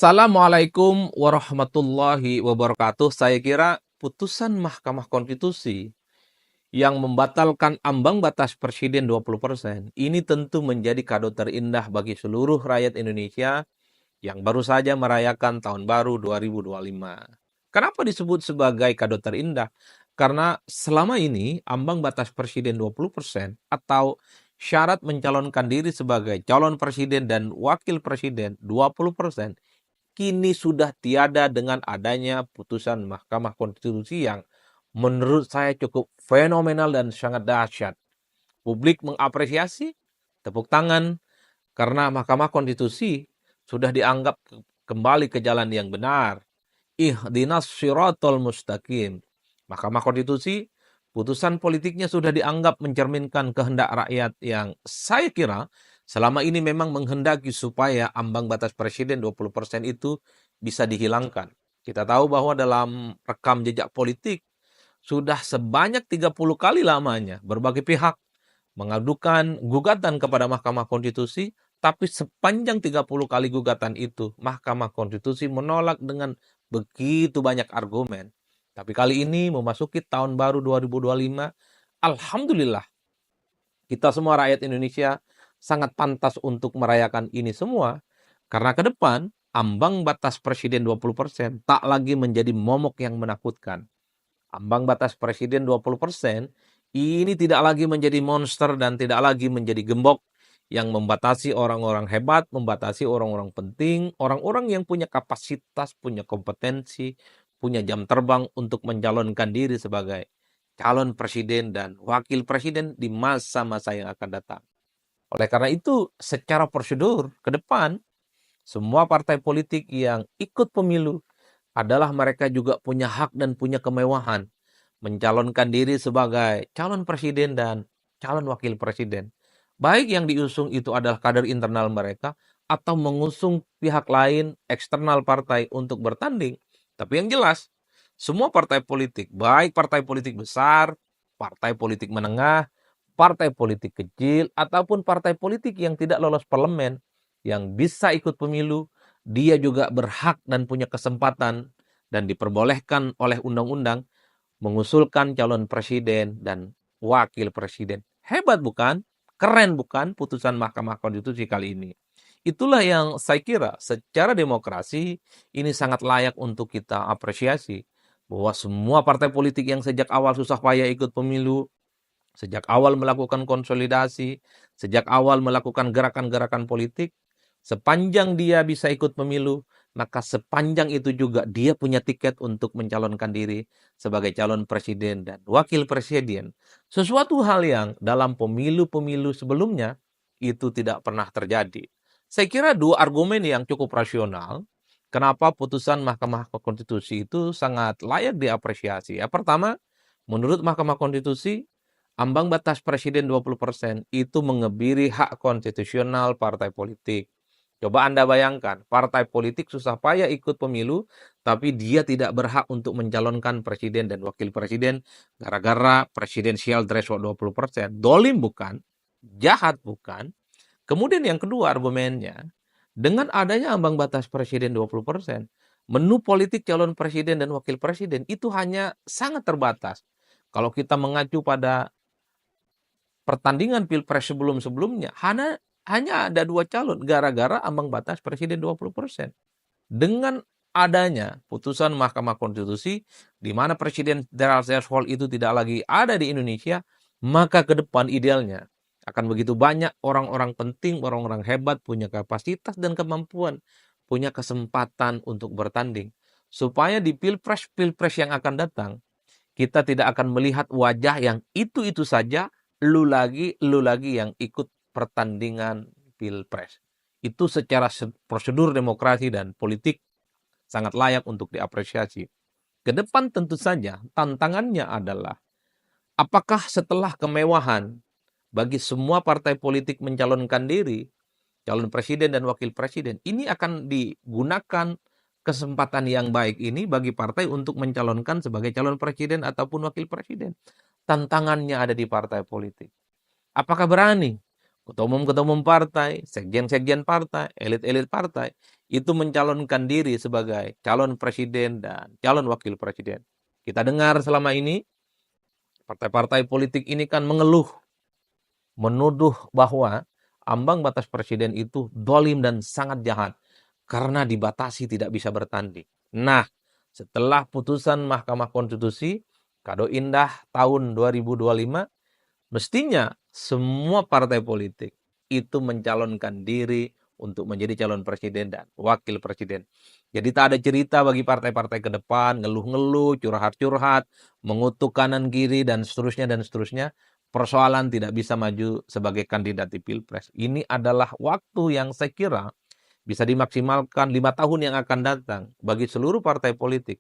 Assalamualaikum warahmatullahi wabarakatuh. Saya kira putusan Mahkamah Konstitusi yang membatalkan ambang batas presiden 20% ini tentu menjadi kado terindah bagi seluruh rakyat Indonesia yang baru saja merayakan tahun baru 2025. Kenapa disebut sebagai kado terindah? Karena selama ini ambang batas presiden 20% atau syarat mencalonkan diri sebagai calon presiden dan wakil presiden 20% kini sudah tiada dengan adanya putusan Mahkamah Konstitusi yang menurut saya cukup fenomenal dan sangat dahsyat. Publik mengapresiasi, tepuk tangan, karena Mahkamah Konstitusi sudah dianggap kembali ke jalan yang benar. Ihdinas syiratal mustaqim. Mahkamah Konstitusi, putusan politiknya sudah dianggap mencerminkan kehendak rakyat yang saya kira selama ini memang menghendaki supaya ambang batas presiden 20% itu bisa dihilangkan. Kita tahu bahwa dalam rekam jejak politik sudah sebanyak 30 kali lamanya berbagai pihak mengadukan gugatan kepada Mahkamah Konstitusi, tapi sepanjang 30 kali gugatan itu, Mahkamah Konstitusi menolak dengan begitu banyak argumen. Tapi kali ini memasuki tahun baru 2025, alhamdulillah kita semua rakyat Indonesia sangat pantas untuk merayakan ini semua. Karena ke depan, ambang batas presiden 20% tak lagi menjadi momok yang menakutkan. Ambang batas presiden 20% ini tidak lagi menjadi monster dan tidak lagi menjadi gembok yang membatasi orang-orang hebat, membatasi orang-orang penting, orang-orang yang punya kapasitas, punya kompetensi, punya jam terbang untuk mencalonkan diri sebagai calon presiden dan wakil presiden di masa-masa yang akan datang. Oleh karena itu, secara prosedur ke depan, semua partai politik yang ikut pemilu adalah mereka juga punya hak dan punya kemewahan mencalonkan diri sebagai calon presiden dan calon wakil presiden. Baik yang diusung itu adalah kader internal mereka atau mengusung pihak lain eksternal partai untuk bertanding. Tapi yang jelas, semua partai politik, baik partai politik besar, partai politik menengah, partai politik kecil, ataupun partai politik yang tidak lolos parlemen, yang bisa ikut pemilu, dia juga berhak dan punya kesempatan dan diperbolehkan oleh undang-undang mengusulkan calon presiden dan wakil presiden. Hebat bukan? Keren bukan putusan Mahkamah Konstitusi kali ini? Itulah yang saya kira secara demokrasi ini sangat layak untuk kita apresiasi. Bahwa semua partai politik yang sejak awal susah payah ikut pemilu, sejak awal melakukan konsolidasi, sejak awal melakukan gerakan-gerakan politik, sepanjang dia bisa ikut pemilu, maka sepanjang itu juga dia punya tiket untuk mencalonkan diri sebagai calon presiden dan wakil presiden. Sesuatu hal yang dalam pemilu-pemilu sebelumnya itu tidak pernah terjadi. Saya kira dua argumen yang cukup rasional kenapa putusan Mahkamah Konstitusi itu sangat layak diapresiasi. Yang pertama, menurut Mahkamah Konstitusi, ambang batas presiden 20% itu mengebiri hak konstitusional partai politik. Coba Anda bayangkan, partai politik susah payah ikut pemilu, tapi dia tidak berhak untuk mencalonkan presiden dan wakil presiden gara-gara presidensial threshold 20%. Dolim bukan? Jahat bukan? Kemudian yang kedua argumennya, dengan adanya ambang batas presiden 20%, menu politik calon presiden dan wakil presiden itu hanya sangat terbatas. Kalau kita mengacu pada pertandingan pilpres sebelum-sebelumnya, hanya ada dua calon gara-gara ambang batas presiden 20%. Dengan adanya putusan Mahkamah Konstitusi di mana presiden threshold itu tidak lagi ada di Indonesia, maka ke depan idealnya akan begitu banyak orang-orang penting, orang-orang hebat, punya kapasitas dan kemampuan, punya kesempatan untuk bertanding. Supaya di pilpres-pilpres yang akan datang, kita tidak akan melihat wajah yang itu-itu saja, lu lagi yang ikut pertandingan pilpres. Itu secara prosedur demokrasi dan politik sangat layak untuk diapresiasi. Ke depan tentu saja tantangannya adalah apakah setelah kemewahan bagi semua partai politik mencalonkan diri, calon presiden dan wakil presiden, ini akan digunakan kesempatan yang baik ini bagi partai untuk mencalonkan sebagai calon presiden ataupun wakil presiden. Tantangannya ada di partai politik. Apakah berani ketua umum partai, sekjen-sekjen partai, elit-elit partai, itu mencalonkan diri sebagai calon presiden dan calon wakil presiden. Kita dengar selama ini, partai-partai politik ini kan mengeluh, menuduh bahwa ambang batas presiden itu dolim dan sangat jahat karena dibatasi tidak bisa bertanding. Nah, setelah putusan Mahkamah Konstitusi, kado indah tahun 2025, mestinya semua partai politik itu mencalonkan diri untuk menjadi calon presiden dan wakil presiden. Jadi tak ada cerita bagi partai-partai ke depan, ngeluh-ngeluh, curhat-curhat, mengutuk kanan kiri dan seterusnya dan seterusnya. Persoalan tidak bisa maju sebagai kandidat di Pilpres. Ini adalah waktu yang saya kira bisa dimaksimalkan 5 tahun yang akan datang bagi seluruh partai politik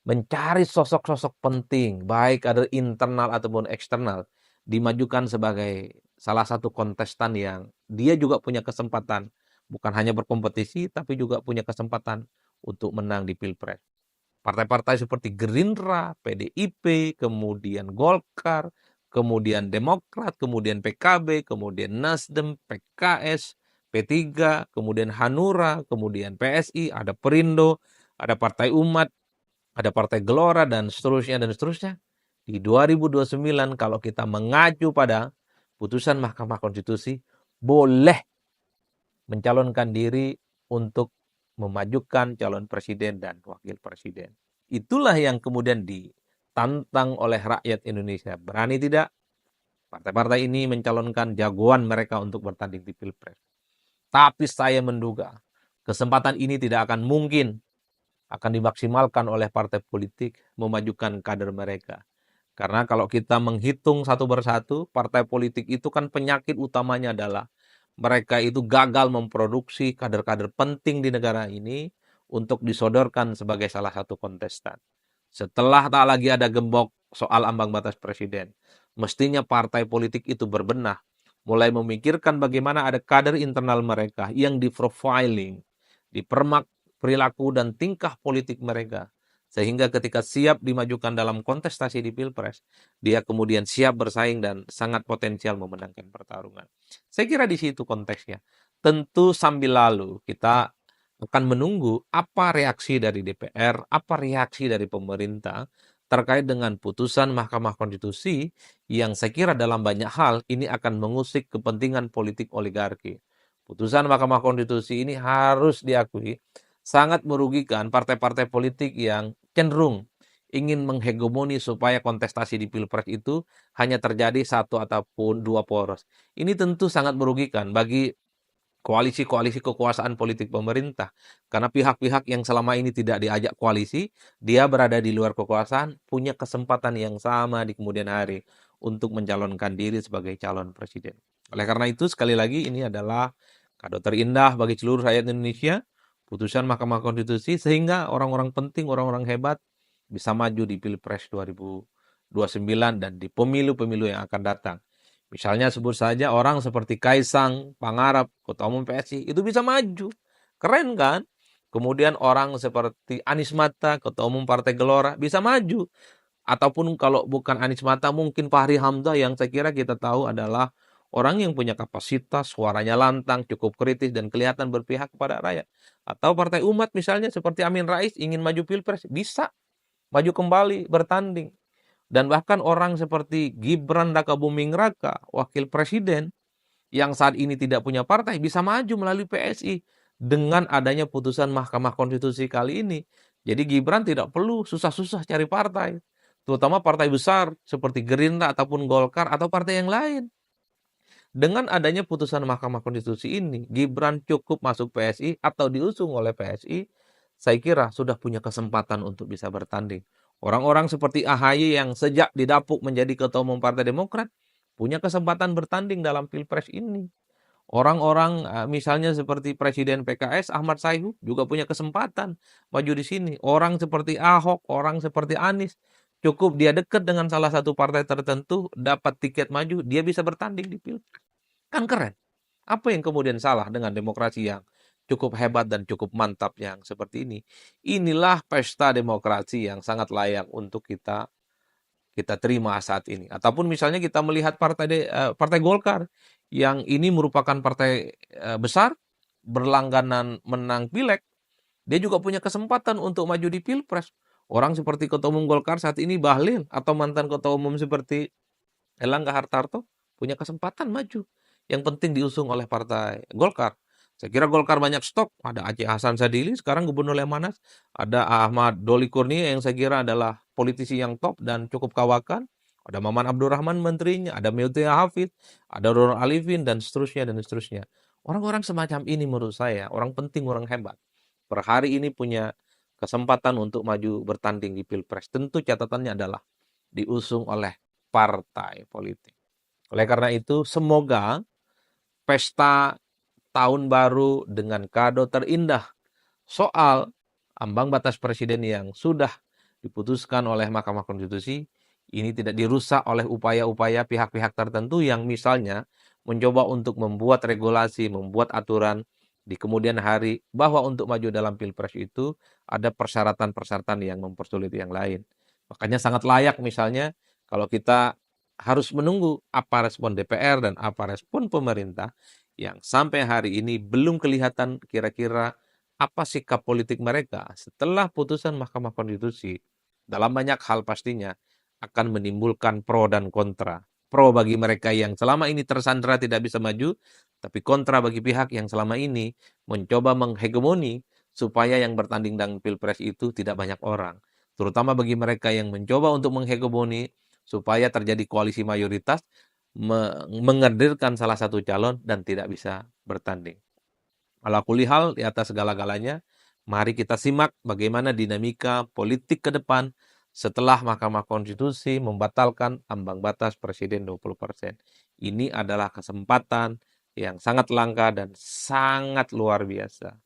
mencari sosok-sosok penting, baik kader internal ataupun eksternal, dimajukan sebagai salah satu kontestan yang dia juga punya kesempatan, bukan hanya berkompetisi, tapi juga punya kesempatan untuk menang di Pilpres. Partai-partai seperti Gerindra, PDIP, kemudian Golkar, kemudian Demokrat, kemudian PKB, kemudian Nasdem, PKS, P3, kemudian Hanura, kemudian PSI, ada Perindo, ada Partai Umat, ada Partai Gelora, dan seterusnya dan seterusnya. Di 2029 kalau kita mengacu pada putusan Mahkamah Konstitusi, boleh mencalonkan diri untuk memajukan calon presiden dan wakil presiden. Itulah yang kemudian ditantang oleh rakyat Indonesia. Berani tidak partai-partai ini mencalonkan jagoan mereka untuk bertanding di Pilpres. Tapi saya menduga kesempatan ini tidak akan mungkin akan dimaksimalkan oleh partai politik memajukan kader mereka. Karena kalau kita menghitung satu persatu, partai politik itu kan penyakit utamanya adalah mereka itu gagal memproduksi kader-kader penting di negara ini untuk disodorkan sebagai salah satu kontestan. Setelah tak lagi ada gembok soal ambang batas presiden, mestinya partai politik itu berbenah, mulai memikirkan bagaimana ada kader internal mereka yang di-profiling, dipermak perilaku dan tingkah politik mereka. Sehingga ketika siap dimajukan dalam kontestasi di Pilpres, dia kemudian siap bersaing dan sangat potensial memenangkan pertarungan. Saya kira di situ konteksnya. Tentu sambil lalu kita akan menunggu apa reaksi dari DPR, apa reaksi dari pemerintah terkait dengan putusan Mahkamah Konstitusi yang saya kira dalam banyak hal ini akan mengusik kepentingan politik oligarki. Putusan Mahkamah Konstitusi ini harus diakui sangat merugikan partai-partai politik yang cenderung ingin menghegemoni supaya kontestasi di Pilpres itu hanya terjadi satu ataupun dua poros. Ini tentu sangat merugikan bagi koalisi-koalisi kekuasaan politik pemerintah. Karena pihak-pihak yang selama ini tidak diajak koalisi, dia berada di luar kekuasaan, punya kesempatan yang sama di kemudian hari untuk mencalonkan diri sebagai calon presiden. Oleh karena itu, sekali lagi ini adalah kado terindah bagi seluruh rakyat Indonesia, putusan Mahkamah Konstitusi, sehingga orang-orang penting, orang-orang hebat bisa maju di Pilpres 2029 dan di pemilu-pemilu yang akan datang. Misalnya sebut saja orang seperti Kaisang Pangarap, Ketua Umum PSI, itu bisa maju. Keren kan? Kemudian orang seperti Anies Mata, Ketua Umum Partai Gelora, bisa maju. Ataupun kalau bukan Anies Mata, mungkin Fahri Hamzah yang saya kira kita tahu adalah orang yang punya kapasitas, suaranya lantang, cukup kritis, dan kelihatan berpihak kepada rakyat. Atau Partai Umat misalnya seperti Amin Rais ingin maju Pilpres, bisa maju kembali, bertanding. Dan bahkan orang seperti Gibran Rakabuming Raka, wakil presiden, yang saat ini tidak punya partai, bisa maju melalui PSI dengan adanya putusan Mahkamah Konstitusi kali ini. Jadi Gibran tidak perlu susah-susah cari partai, terutama partai besar seperti Gerindra ataupun Golkar atau partai yang lain. Dengan adanya putusan Mahkamah Konstitusi ini, Gibran cukup masuk PSI atau diusung oleh PSI, saya kira sudah punya kesempatan untuk bisa bertanding. Orang-orang seperti AHY yang sejak didapuk menjadi ketua umum Partai Demokrat, punya kesempatan bertanding dalam Pilpres ini. Orang-orang misalnya seperti Presiden PKS Ahmad Sayhu juga punya kesempatan maju di sini. Orang seperti Ahok, orang seperti Anies, cukup dia dekat dengan salah satu partai tertentu, dapat tiket maju, dia bisa bertanding di Pilpres. Kan keren. Apa yang kemudian salah dengan demokrasi yang cukup hebat dan cukup mantap yang seperti ini? Inilah pesta demokrasi yang sangat layak untuk kita kita terima saat ini. Ataupun misalnya kita melihat Partai Golkar yang ini merupakan partai besar, berlangganan menang pileg, dia juga punya kesempatan untuk maju di Pilpres. Orang seperti Ketua Umum Golkar saat ini Bahlil atau mantan Ketua Umum seperti Erlangga Hartarto punya kesempatan maju. Yang penting diusung oleh Partai Golkar. Saya kira Golkar banyak stok. Ada Aceh Hasan Sadili, sekarang Gubernur Lemhanas. Ada Ahmad Doli Kurnia yang saya kira adalah politisi yang top dan cukup kawakan. Ada Maman Abdurrahman menterinya, ada Meutia Hafid, ada Ronald Alivin, dan seterusnya, dan seterusnya. Orang-orang semacam ini menurut saya, orang penting, orang hebat. Per hari ini punya kesempatan untuk maju bertanding di Pilpres. Tentu catatannya adalah diusung oleh partai politik. Oleh karena itu, semoga pesta tahun baru dengan kado terindah soal ambang batas presiden yang sudah diputuskan oleh Mahkamah Konstitusi ini tidak dirusak oleh upaya-upaya pihak-pihak tertentu yang misalnya mencoba untuk membuat regulasi, membuat aturan di kemudian hari bahwa untuk maju dalam Pilpres itu ada persyaratan-persyaratan yang mempersulit yang lain. Makanya sangat layak misalnya kalau kita harus menunggu apa respon DPR dan apa respon pemerintah yang sampai hari ini belum kelihatan kira-kira apa sikap politik mereka setelah putusan Mahkamah Konstitusi dalam banyak hal pastinya akan menimbulkan pro dan kontra. Pro bagi mereka yang selama ini tersandra tidak bisa maju, tapi kontra bagi pihak yang selama ini mencoba menghegemoni supaya yang bertanding dalam Pilpres itu tidak banyak orang. Terutama bagi mereka yang mencoba untuk menghegemoni supaya terjadi koalisi mayoritas, menghadirkan salah satu calon dan tidak bisa bertanding. Ala kulihal di atas segala-galanya, mari kita simak bagaimana dinamika politik ke depan setelah Mahkamah Konstitusi membatalkan ambang batas presiden 20%. Ini adalah kesempatan yang sangat langka dan sangat luar biasa.